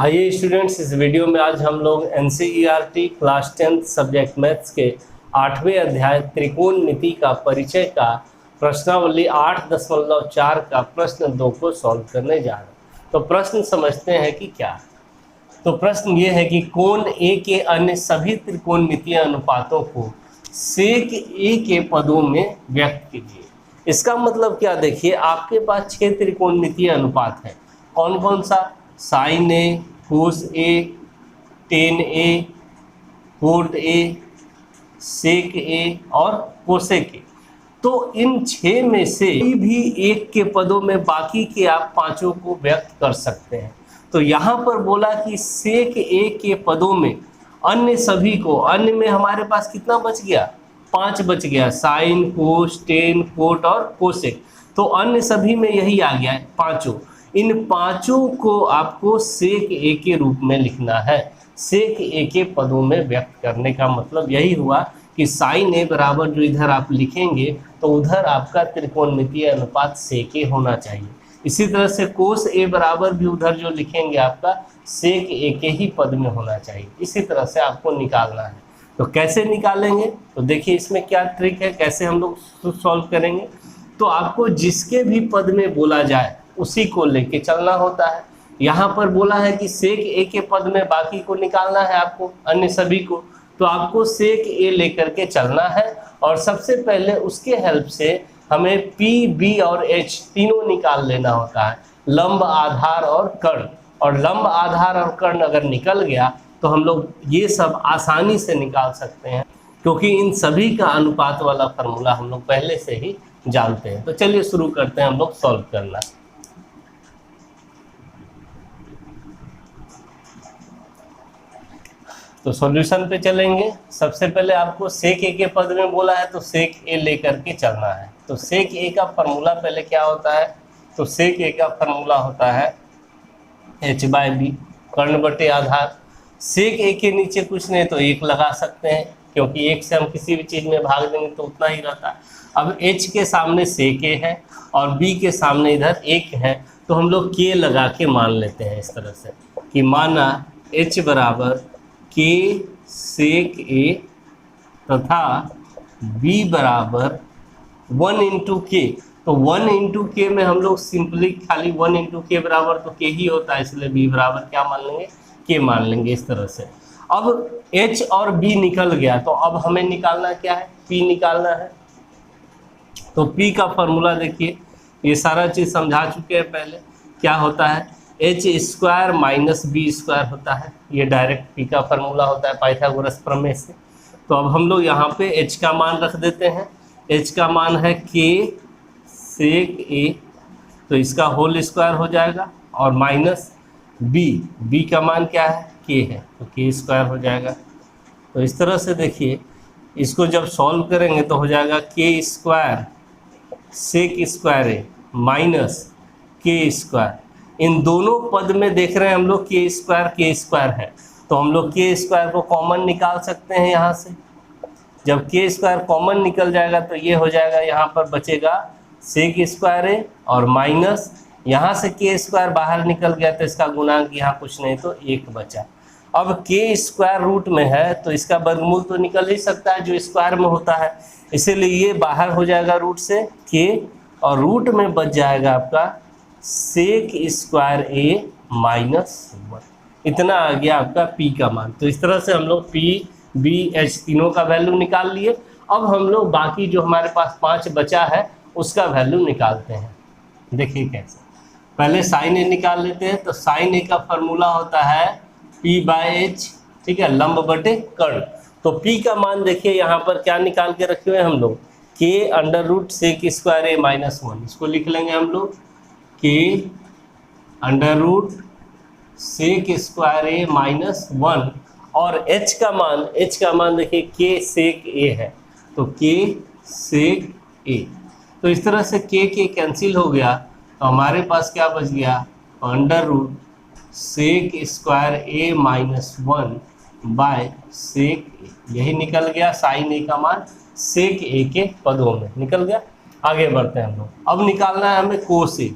आइए स्टूडेंट्स, इस वीडियो में आज हम लोग NCERT class 10th subject maths के 8वें अध्याय त्रिकोणमिति का परिचय का प्रश्नावली 8.4 का प्रश्न 2 को सॉल्व करने जा रहे हैं। तो प्रश्न समझते हैं कि क्या है। तो प्रश्न ये है कि कोण ए के अन्य सभी त्रिकोणमितीय अनुपातों को सेक ए के पदों में व्यक्त कीजिए। इसका मतलब क्या, देखिए आपके पास 6 त्रिकोणमितीय अनुपात है। कौन कौन सा? Sine A, cos A, tan A, cot A, sec A और कोसेक ए। तो इन 6 में से कोई भी एक के पदों में बाकी के आप पांचों को व्यक्त कर सकते हैं। तो यहाँ पर बोला कि सेक ए के पदों में अन्य सभी को, अन्य में हमारे पास कितना बच गया? 5 बच गया। साइन, कोस, टेन, कोट और कोसेक। तो अन्य सभी में यही आ गया है, पांचों। इन पांचों को आपको सेक ए के रूप में लिखना है। सेक ए के पदों में व्यक्त करने का मतलब यही हुआ कि साइन ए बराबर जो इधर आप लिखेंगे तो उधर आपका त्रिकोणमितीय अनुपात सेक ए होना चाहिए। इसी तरह से कोस ए बराबर भी उधर जो लिखेंगे आपका सेक ए के ही पद में होना चाहिए। इसी तरह से आपको निकालना है। तो कैसे निकालेंगे? तो देखिए इसमें क्या ट्रिक है, कैसे हम लोग सॉल्व करेंगे। तो आपको जिसके भी पद में बोला जाए उसी को लेके चलना होता है। यहाँ पर बोला है कि सेक ए के पद में बाकी को निकालना है आपको, अन्य सभी को। तो आपको सेक ए लेकर के चलना है और सबसे पहले उसके हेल्प से हमें पी, बी और एच तीनों निकाल लेना होता है, लंब, आधार और कर्ण। और लंब, आधार और कर्ण अगर निकल गया तो हम लोग ये सब आसानी से निकाल सकते हैं, क्योंकि इन सभी का अनुपात वाला फार्मूला हम लोग पहले से ही जानते हैं। तो चलिए शुरू करते हैं हम लोग सॉल्व करना। तो सॉल्यूशन पे चलेंगे। सबसे पहले आपको सेक ए के पद में बोला है तो सेक ए लेकर के चलना है। तो सेक ए का फार्मूला पहले क्या होता है? तो सेक ए का फार्मूला होता है h/b, कर्ण बटे आधार। सेक ए के नीचे कुछ नहीं तो 1 लगा सकते हैं, क्योंकि 1 से हम किसी भी चीज़ में भाग देंगे तो उतना ही रहता है। अब h के सामने सेक ए है और b के सामने इधर 1 है, तो हम लोग k लगा के मान लेते हैं इस तरह से कि माना h बराबर k सेक ए तथा b बराबर 1 इंटू के। तो 1 इंटू के में हम लोग सिंपली खाली 1 इंटू के बराबर तो के ही होता है, इसलिए b बराबर क्या मान लेंगे? के मान लेंगे इस तरह से। अब h और b निकल गया तो अब हमें निकालना क्या है? p निकालना है। तो p का फॉर्मूला देखिए, ये सारा चीज़ समझा चुके हैं पहले। क्या होता है? h square minus B square होता है। ये डायरेक्ट p का फार्मूला होता है पाइथागोरस प्रमेय से। तो अब हम लोग यहाँ पे h का मान रख देते हैं। h का मान है k सेक a, तो इसका होल स्क्वायर हो जाएगा, और माइनस b का मान क्या है? k है, तो k स्क्वायर हो जाएगा। तो इस तरह से देखिए इसको जब सॉल्व करेंगे तो हो जाएगा k square sec square a minus k square. इन दोनों पद में देख रहे हैं हम लोग k स्क्वायर है, तो हम लोग k स्क्वायर को कॉमन निकाल सकते हैं यहाँ से। जब k स्क्वायर कॉमन निकल जाएगा तो ये हो जाएगा, यहाँ पर बचेगा सेक स्क्वायर ए और माइनस यहाँ से k स्क्वायर बाहर निकल गया तो इसका गुणांक यहाँ कुछ नहीं तो 1 बचा। अब k स्क्वायर रूट में है तो इसका वर्गमूल तो निकल ही सकता है जो स्क्वायर में होता है, इसीलिए ये बाहर हो जाएगा रूट से k, और रूट में बच जाएगा आपका सेक स्क्वायर ए माइनस 1। इतना आ गया आपका p का मान। तो इस तरह से हम लोग p, b, h तीनों का वैल्यू निकाल लिए। अब हम लोग बाकी जो हमारे पास 5 बचा है उसका वैल्यू निकालते हैं। देखिए कैसे। पहले साइन ए निकाल लेते हैं। तो साइन ए का फार्मूला होता है p/h, ठीक है, लंब बटे कर्ण। तो p का मान देखिए यहाँ पर क्या निकाल के रखे हुए हैं हम लोग, k under root sec square A minus 1। इसको लिख लेंगे हम लोग k under root sec square A minus 1, और h का मान देखिए k सेक ए है, तो k सेक ए। तो इस तरह से k कैंसिल हो गया तो हमारे पास क्या बच गया? Under root sec square A minus 1 by sec A. यही निकल गया साइन ए का मान सेक ए के पदों में निकल गया। आगे बढ़ते हैं हम लोग। अब निकालना है हमें कोस ए।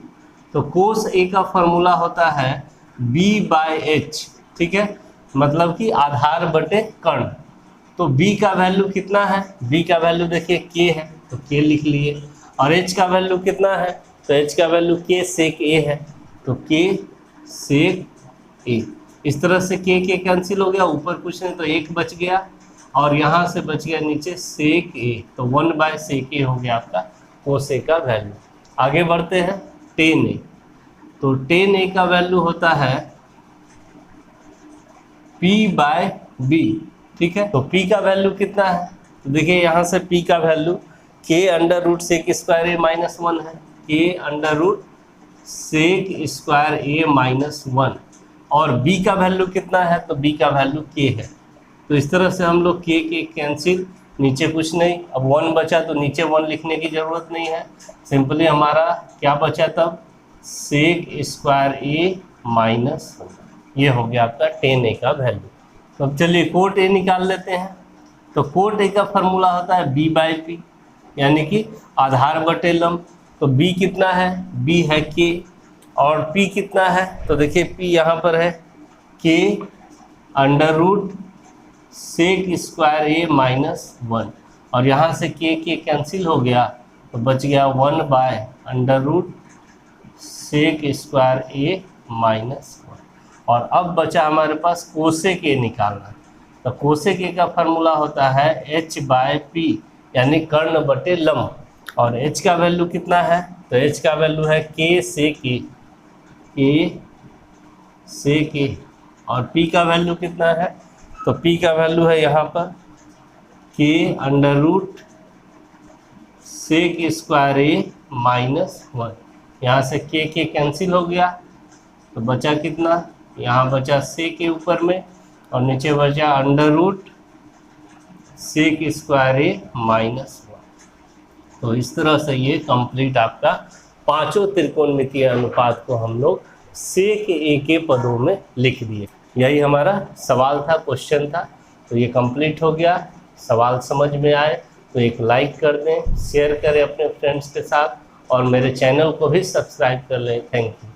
तो कोस ए का फॉर्मूला होता है बी बाय एच, ठीक है, मतलब कि आधार बटे कर्ण। तो b का वैल्यू कितना है, b का वैल्यू देखिए k है तो k लिख लिए, और h का वैल्यू कितना है, तो h का वैल्यू k सेक a है तो k सेक a। इस तरह से k कैंसिल हो गया, ऊपर कुछ नहीं तो एक बच गया, और यहाँ से बच गया नीचे सेक a, तो 1 बाय सेक a हो गया आपका कोसेक का वैल्यू। आगे बढ़ते हैं टेन a, तो टेन a का वैल्यू होता है p बाय b, ठीक है। तो p का वैल्यू कितना है, तो देखिए यहाँ से p का value k under root sec square a minus 1 है, k under root sec square a minus 1, और b का वैल्यू कितना है, तो b का वैल्यू k है। तो इस तरह से हम लोग k कैंसिल, नीचे कुछ नहीं, अब 1 बचा तो नीचे 1 लिखने की ज़रूरत नहीं है, सिंपली हमारा क्या बचा तब, सेक स्क्वायर a माइनस 1, ये हो गया आपका टेन a का वैल्यू। तो अब चलिए कोट a निकाल लेते हैं। तो कोट a का फॉर्मूला होता है b बाई पी, यानी कि आधार बटे लंब। तो b कितना है, b है k, और p कितना है, तो देखिए p यहाँ पर है k under root sec square a minus 1, और यहाँ से k कैंसिल हो गया तो बच गया 1 by under root sec square a minus 1। और अब बचा हमारे पास कोसेक a निकालना। तो कोसेक a का फॉर्मूला होता है h बाय पी, यानी कर्ण बटे लंब, और h का वैल्यू कितना है, तो h का वैल्यू है k sec a, k sec a, और p का वैल्यू कितना है, तो p का वैल्यू है यहाँ पर k under root sec square a minus 1। यहाँ से k कैंसिल हो गया तो बचा कितना, यहाँ बचा सेक a ऊपर में, और नीचे बचा under root sec square a minus 1। तो इस तरह से ये कंप्लीट आपका पांचों त्रिकोणमितीय अनुपात को हम लोग सेक a के पदों में लिख दिए। यही हमारा सवाल था, क्वेश्चन था। तो ये कंप्लीट हो गया। सवाल समझ में आए तो एक लाइक कर दें, शेयर करें अपने फ्रेंड्स के साथ, और मेरे चैनल को भी सब्सक्राइब कर लें। Thank you.